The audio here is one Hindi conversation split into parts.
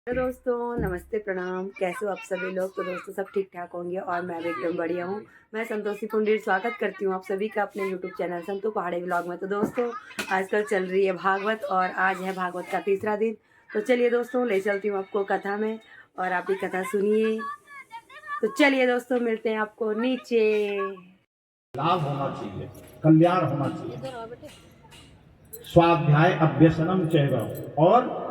तो दोस्तों नमस्ते प्रणाम, कैसे हो आप सभी लोग। तो दोस्तों सब ठीक ठाक होंगे और मैं भी एकदम बढ़िया हूँ। मैं संतोषी पुंडीर स्वागत करती हूँ आप सभी का अपने यूट्यूब चैनल संतू पहाड़ी व्लॉग में। तो दोस्तों आजकल चल रही है भागवत और आज है भागवत का तीसरा दिन। तो चलिए दोस्तों ले चलती हूँ आपको कथा में और आप भी कथा सुनिए। तो चलिए दोस्तों मिलते हैं आपको नीचे। लाभ होना चाहिए, कल्याण होना चाहिए। स्वाध्याय अभ्यसनम चैव, और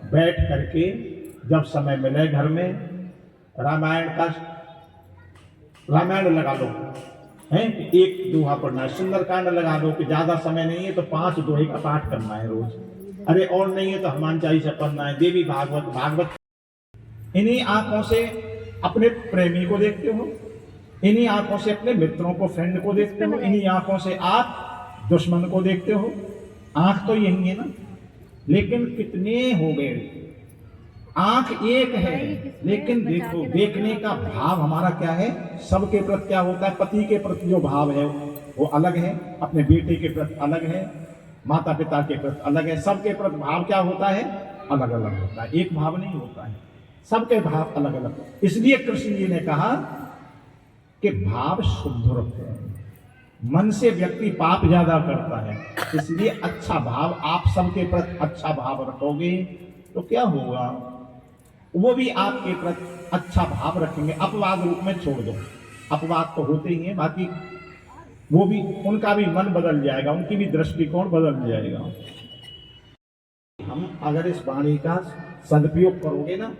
बैठ करके जब समय मिले घर में रामायण लगा लो, हैं एक दोहा पढ़ना है, सुंदरकांड लगा लो कि ज्यादा समय नहीं है तो 5 दोहे का पाठ करना है रोज। अरे और नहीं है तो हनुमान चालीसा पढ़ना है, देवी भागवत। इन्हीं आंखों से अपने प्रेमी को देखते हो, इन्हीं आंखों से अपने मित्रों को, फ्रेंड को देखते हो, इन्हीं आंखों से आप दुश्मन को देखते हो। आंख तो यही है ना, लेकिन कितने हो गए। आंख एक है लेकिन देखो देखने का भाव हमारा क्या है। सबके प्रति क्या होता है, पति के प्रति जो भाव है वो अलग है, अपने बेटे के प्रति अलग है, माता पिता के प्रति अलग है। सबके प्रति भाव क्या होता है, अलग अलग होता है, एक भाव नहीं होता है, सबके भाव अलग अलग। इसलिए कृष्ण जी ने कहा कि भाव शुद्ध रखो। मन से व्यक्ति पाप ज्यादा करता है, इसलिए अच्छा भाव, आप सबके प्रति अच्छा भाव रखोगे तो क्या होगा, वो भी आपके प्रति अच्छा भाव रखेंगे। अपवाद रूप में छोड़ दो, अपवाद तो होते ही हैं, बाकी वो भी, उनका भी मन बदल जाएगा, उनकी भी दृष्टिकोण बदल जाएगा। हम अगर इस वाणी का सदुपयोग करोगे ना,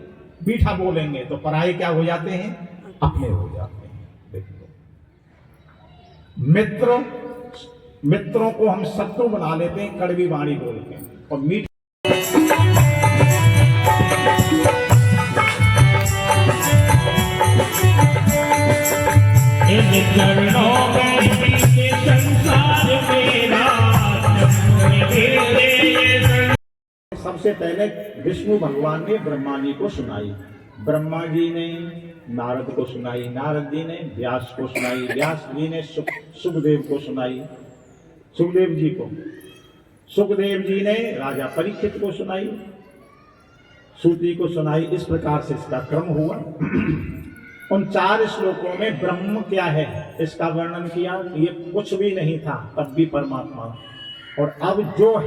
मीठा बोलेंगे तो पराये क्या हो जाते हैं, अपने हो जाते हैं। मित्रों को हम शत्रु बना लेते हैं कड़वी वाणी बोल के, और मीठ सबसे पहले विष्णु भगवान ने ब्रह्मा जी को सुनाई, ब्रह्मा जी ने नारद को सुनाई, नारद जी ने व्यास को सुनाई, व्यास जी ने सुखदेव को सुनाई, सुखदेव जी को, सुखदेव जी ने राजा परीक्षित को सुनाई, सूती को सुनाई। इस प्रकार से इसका क्रम हुआ। उन 4 श्लोकों में ब्रह्म क्या है इसका वर्णन किया। ये कुछ भी नहीं था तब भी परमात्मा, और अब जो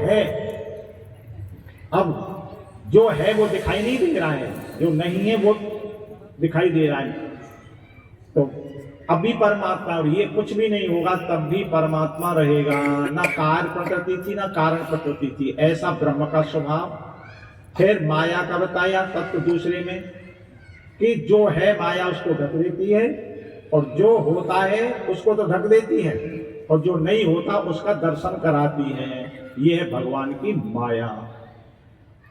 है वो दिखाई नहीं दे रहा है, जो नहीं है वो दिखाई दे रहा है। तो अभी परमात्मा, और ये कुछ भी नहीं होगा तब भी परमात्मा रहेगा। ना कार्य प्रकृति थी ना कारण प्रकृति थी, ऐसा ब्रह्म का स्वभाव। फिर माया का बताया तत्व दूसरे में, कि जो है माया उसको ढक देती है, और जो होता है उसको तो ढक देती है, और जो नहीं होता उसका दर्शन कराती है। ये है भगवान की माया।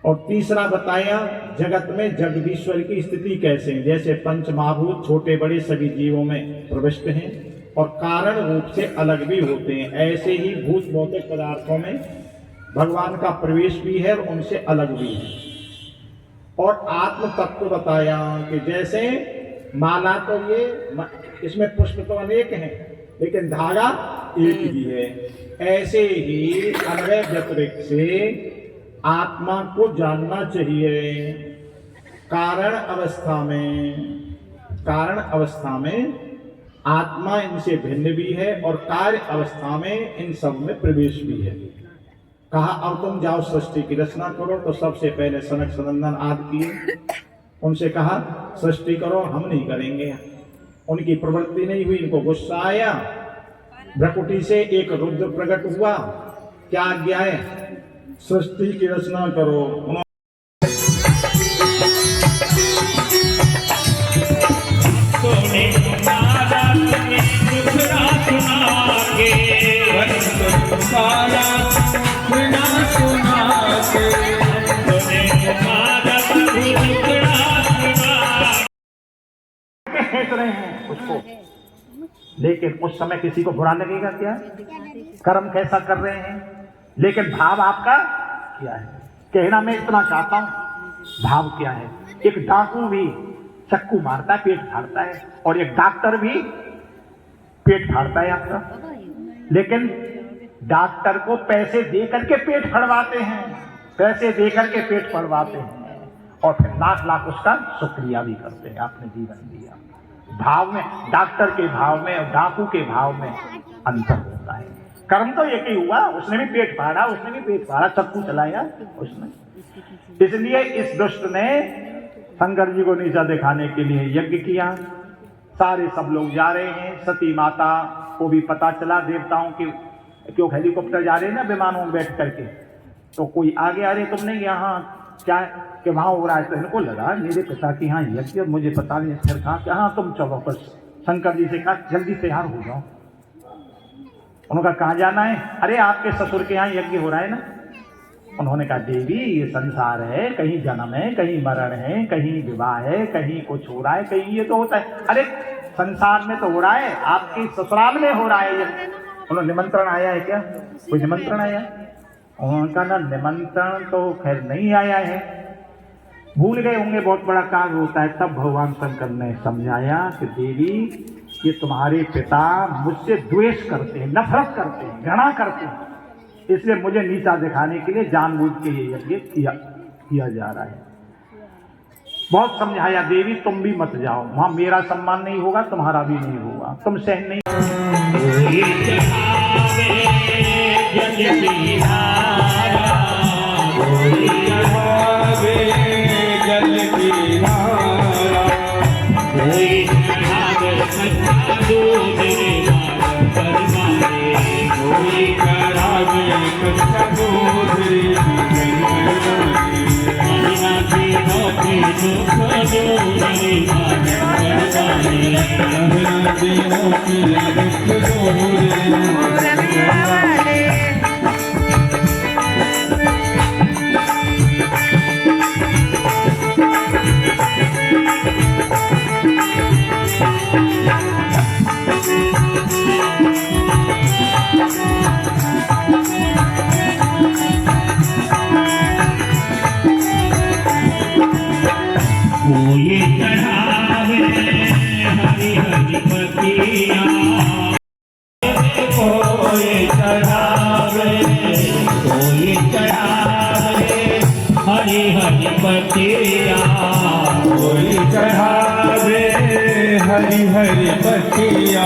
और तीसरा बताया जगत में जगदीश्वर की स्थिति कैसे, जैसे पंच महाभूत छोटे बड़े सभी जीवों में प्रविष्ट हैं और कारण रूप से अलग भी होते हैं, ऐसे ही भूत भौतिक पदार्थों में भगवान का प्रवेश भी है और उनसे अलग भी है। और आत्म तत्व बताया कि जैसे माला तो ये, इसमें पुष्प तो अनेक हैं लेकिन धागा एक ही है, ऐसे ही अन्वय व्यतिरिक्त से आत्मा को जानना चाहिए। कारण अवस्था में आत्मा इनसे भिन्न भी है और कार्य अवस्था में इन सब में प्रवेश भी है। कहा अब तुम जाओ सृष्टि की रचना करो, तो सबसे पहले सनक सनंदन आदि किए, उनसे कहा सृष्टि करो, हम नहीं करेंगे। उनकी प्रवृत्ति नहीं हुई, इनको गुस्सा आया, भ्रकुटी से एक रुद्र प्रकट हुआ, क्या आज्ञा है, सृष्टि की रचना करो। फेंक रहे हैं उसको, लेकिन उस समय किसी को बुरा लगेगा क्या, कर्म कैसा कर रहे हैं, लेकिन भाव आपका क्या है। कहना मैं इतना चाहता हूं, भाव क्या है। एक डाकू भी चक्कू मारता है, पेट फाड़ता है, और एक डॉक्टर भी पेट फाड़ता है आपका, लेकिन डॉक्टर को पैसे दे करके पेट फाड़वाते हैं, पैसे दे करके पेट फाड़वाते हैं, और फिर लाख लाख उसका शुक्रिया भी करते हैं, आपने जीवन दिया। भाव में, डॉक्टर के भाव में और डाकू के भाव में अंतर होता है। कर्म तो एक ही हुआ, उसने भी पेट फाड़ा, चक्कू चलाया उसने। इसलिए इस दुष्ट ने शंकर जी को नीचा दिखाने के लिए यज्ञ किया। सारे सब लोग जा रहे हैं, सती माता को भी पता चला, देवताओं के क्यों हेलीकॉप्टर जा रहे हैं ना विमानों में बैठ करके, तो कोई आगे आ रहे, तुम नहीं यहाँ क्या कि वहां हो रहा है। तो इनको लगा मेरे पिता के यहाँ यज्ञ, मुझे पता नहीं। फिर कहा कि हाँ तुम चलो, बस शंकर जी से कहा जल्दी तैयार हो जाओ। उन्होंने कहा जाना है? अरे आपके ससुर के यहाँ यज्ञ हो रहा है ना। उन्होंने कहा देवी ये संसार है, कहीं जन्म है, कहीं मरण है, कहीं विवाह है, कहीं कुछ हो रहा है, कहीं ये तो होता है। अरे संसार में तो हो रहा है, आपके ससुराल में हो रहा है ये। उन्होंने निमंत्रण आया है क्या? कोई निमंत्रण आया? उन्होंने कहा ना निमंत्रण तो खैर नहीं आया है, भूल गए होंगे, बहुत बड़ा कार्य होता है। तब भगवान शंकर ने समझाया कि देवी ये तुम्हारे पिता मुझसे द्वेष करते हैं, नफरत करते हैं, घृणा करते हैं, इसलिए मुझे नीचा दिखाने के लिए जानबूझ के ये यज्ञ किया जा रहा है। बहुत समझाया देवी तुम भी मत जाओ, वहां मेरा सम्मान नहीं होगा, तुम्हारा भी नहीं होगा, तुम सहन नहीं। हरि हरि पतिया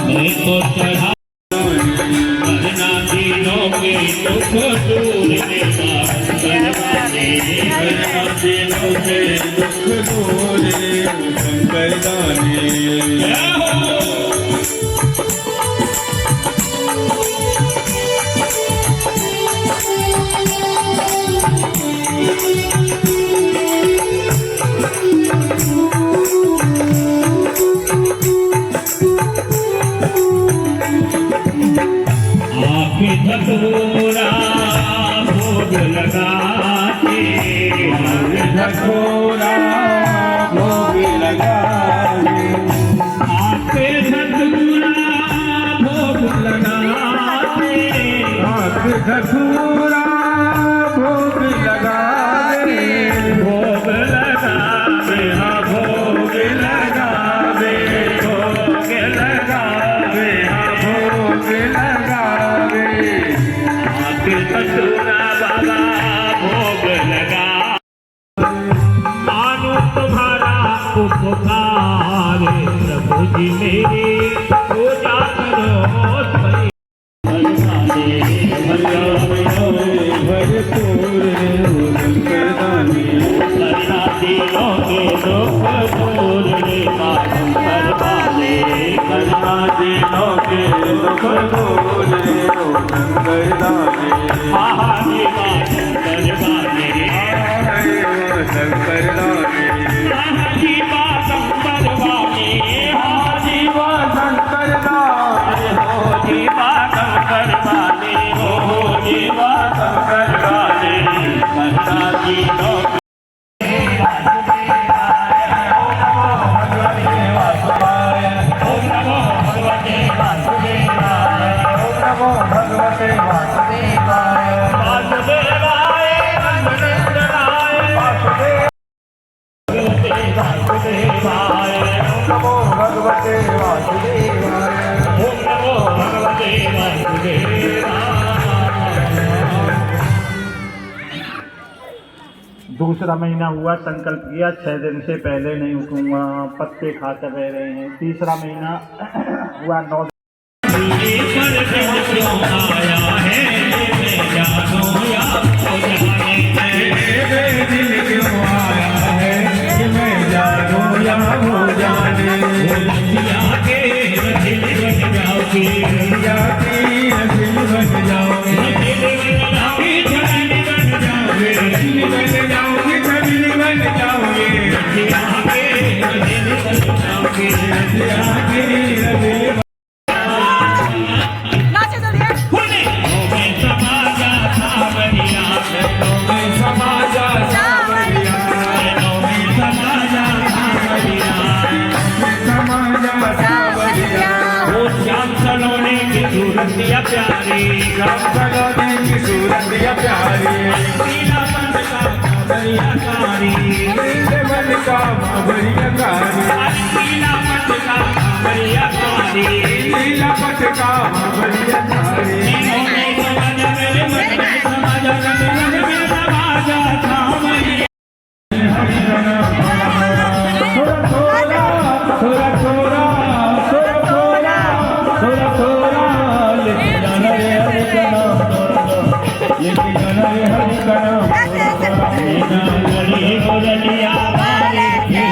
मैं तो चढ़ा करना दिनों के दुख दूर करना दिनों के दुख दूर शंकर दानी। धतूरा भोग लगाते, धतूरा भोग लगाते, आपके धतूरा भोग लगाते, आपके धतूरा भोग लगाते, भोग लगावे, हाँ भोग लगावे, भोग लगावे, हाँ भोग लगावे, धतूरा बाबा भोग लगा। मानो तुम्हारा उपकारे प्रभु जी मेरी पूजा करो। भरपूर शंकरदानी करना दिनों के दुख दूर शंकर वाले, करना दिनों के दुख दूर शंकरदानी। दूसरा महीना हुआ, संकल्प किया 6 दिन से पहले नहीं उठूंगा, पत्ते खाकर रह रहे हैं। तीसरा महीना हुआ 9 पर दिन क्यों आया है मैं जानूं या हो जाने दिन क्यों आया है कि मैं जानूं या हो जाने। दिया के दिल बन जाओगे या कि दिल बन जाओगे, दिल बन जाओगे दिल बन जाओगे दिल बन जाओगे, दिल बन जाओगे। दिया के दिल बन जाओगे या कि दिल मैं समाजा सावरिया में समाजा सावरिया, मैं समाजा सावरिया समाजा सावरिया। वो श्याम सलोने की सूरत या प्यारी राम सलोने की सूरत या प्यारी, नीला मन का बाबरिया कारी नीले मन का बाबरिया कारी, नीला मन का बाबरिया कारी नीला पट का बाबरिया कारी। इन्होंने समझ मेरे मन में समझ रंग रंग में समाजा सावरिया थोड़ा थोड़ा थोड़ा थोड़ा थोड़ा थोड़ा थोड़ा थोड़ा लेके जाना रे हरि का नाम, लेके जाना रे हरि का नाम। गली बोलिया वाले के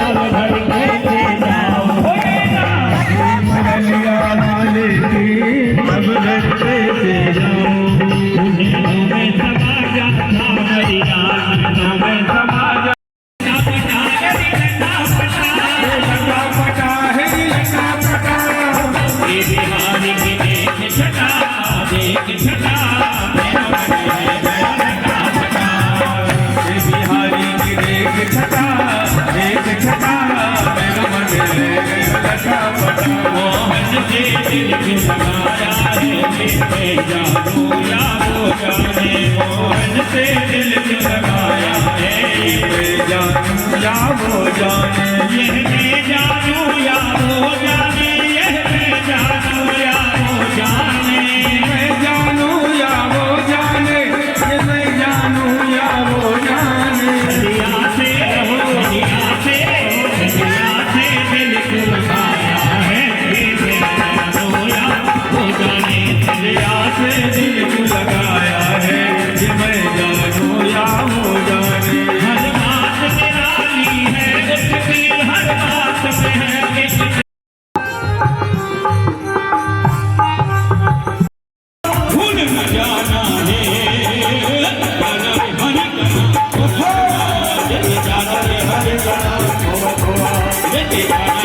अब घर कैसे जाओ मलिया वाले की अब घर कैसे जाऊं। में समाजा सावरिया में समाजा लगा पटा है लगा पटा, ये बिहारी की देख छटा देख छटा ये बिहारी की देख छटा देख छटा, मेरा मन लगा पटा। मोहन से दिल क्यों लगाया है मैं जानूं या हो जाने मोहन से दिल क्यों लगाया है मैं जानूं या हो जाने, यह मैं जानूं या हो जाने यह मैं जानूं या हो जाने मैं जानूं या हो जाने, ये मैं जानूं या हो जाने। दिया से दिल क्यों लगाया है ये मैं जानूं या हो जाने दिया से दिल क्यों लगाया है कि मैं जानूं या हो जाने। हर बात निराली है उसकी हर बात में है एक भूल न जाना है गाना रे हरि गाना जैसे गाना रे हरि गाना जैसे गाना